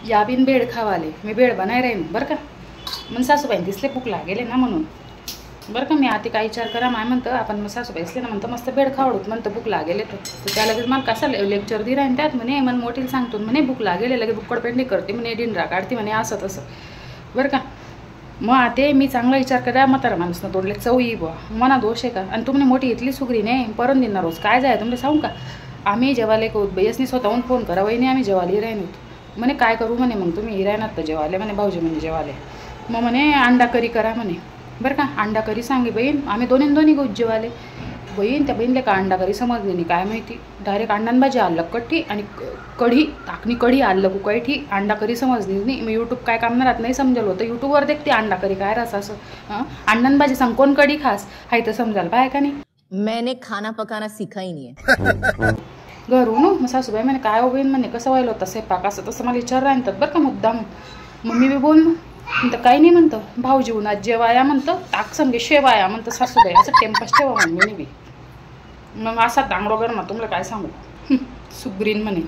या बिन बेड खावाले मी बेड बनाय राहीन बरं का. मग सासूबाई दिसले भूक लागेले ना म्हणून बरं का. मी आता काय विचार करा माय म्हणतं आपण मग सासूबाई असले ना म्हणतं मस्त बेड खावडूत म्हणतं भूक लागेले तर त्या लगेच मला कसा लेक्चर दि राहीन त्यात म्हणे मन मोठीला सांगतो म्हणे भूक लागेले लगे बुक्कड पेंडी करते म्हणे डिंडरा काढते म्हणे असं तसं बरं का. मग आता मी चांगला विचार करा म्हातारा माणूस ना तोडले चव येई बुवा मना दोष आहे का. आणि तुम्ही मोठी इथली सुगरी नाही परत देणार रोज काय जाय तुम्ही सांगू का. आम्ही जेवाले का बयसनी स्वतःहून फोन करा वहिनी आम्ही जेवाली राहीन होतो म्हणे काय करू म्हणे मग तुम्ही राहणार तर जेवाले म्हणे भाऊजी म्हणे जेवाले मग म्हणे अंडा करी करा म्हणे बरं का. अंडा करी सांगे बहीण आम्ही दोन्ही गोष्ट जेवाले बहीण त्या बहीणले का अंडा करी समजले नाही काय माहिती डायरेक्ट अंडान भाजी आलं कट्टी आणि कढी टाकणी कढी आलं कुकायठी अंडा करी समजली नाही. मी यूट्यूब काय काम राहत नाही समजलं होतं यूट्यूबवर देखते अंडा करी काय रस असं अंडान भाजी सांग कोण कढी खास हाय तर समजाल पाय का नाही. मैंने खाना पकाना सीखा ही नहीं है घरून मग सासूबाई म्हणे काय हो बहीण म्हणे कसं व्हायला होतं स्वयंपाक असं तसं मला विचार राहतात बरं का मुद्दाम. मम्मी बी बोल म्हणतं काही नाही म्हणतं भाऊजी उन्हात जेवाया म्हणतं ताक संगे शेवाया म्हणतं सासूबाई असं टेम्पस ठेवा मम्मीने बी. मग असा दांगडो कर ना तुम्हाला काय सांगू सुग्रीन म्हणे.